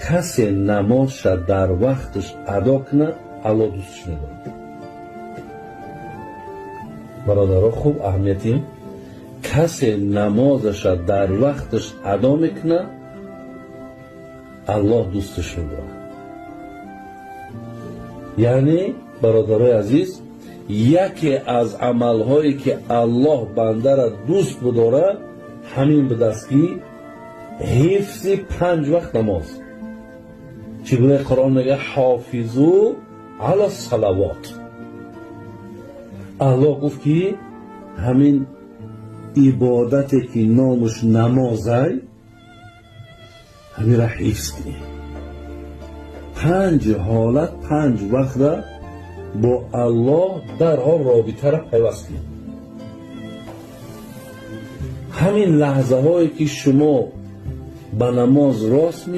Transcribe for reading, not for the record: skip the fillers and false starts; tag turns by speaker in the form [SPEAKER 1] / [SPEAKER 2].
[SPEAKER 1] کسی نمازش در وقتش ادا کنه الله دوستش نداره. برادرها خوب اهمیتیم، کسی نمازش در وقتش ادا میکنه الله دوستش نداره. یعنی برادرای عزیز، یکی از عملهایی که الله بنده را دوست بداره همین به دستگی حفظ 5 وقت نماز. چگونه قرآن میگه حافظو علی الصلوات. الله گفت که همین عبادتی که نامش نمازه همین را حفظ کنی. 5 حالت 5 وقت را با الله در حال رابطه را پیوست کنی. همین لحظه هایی که شما به نماز راست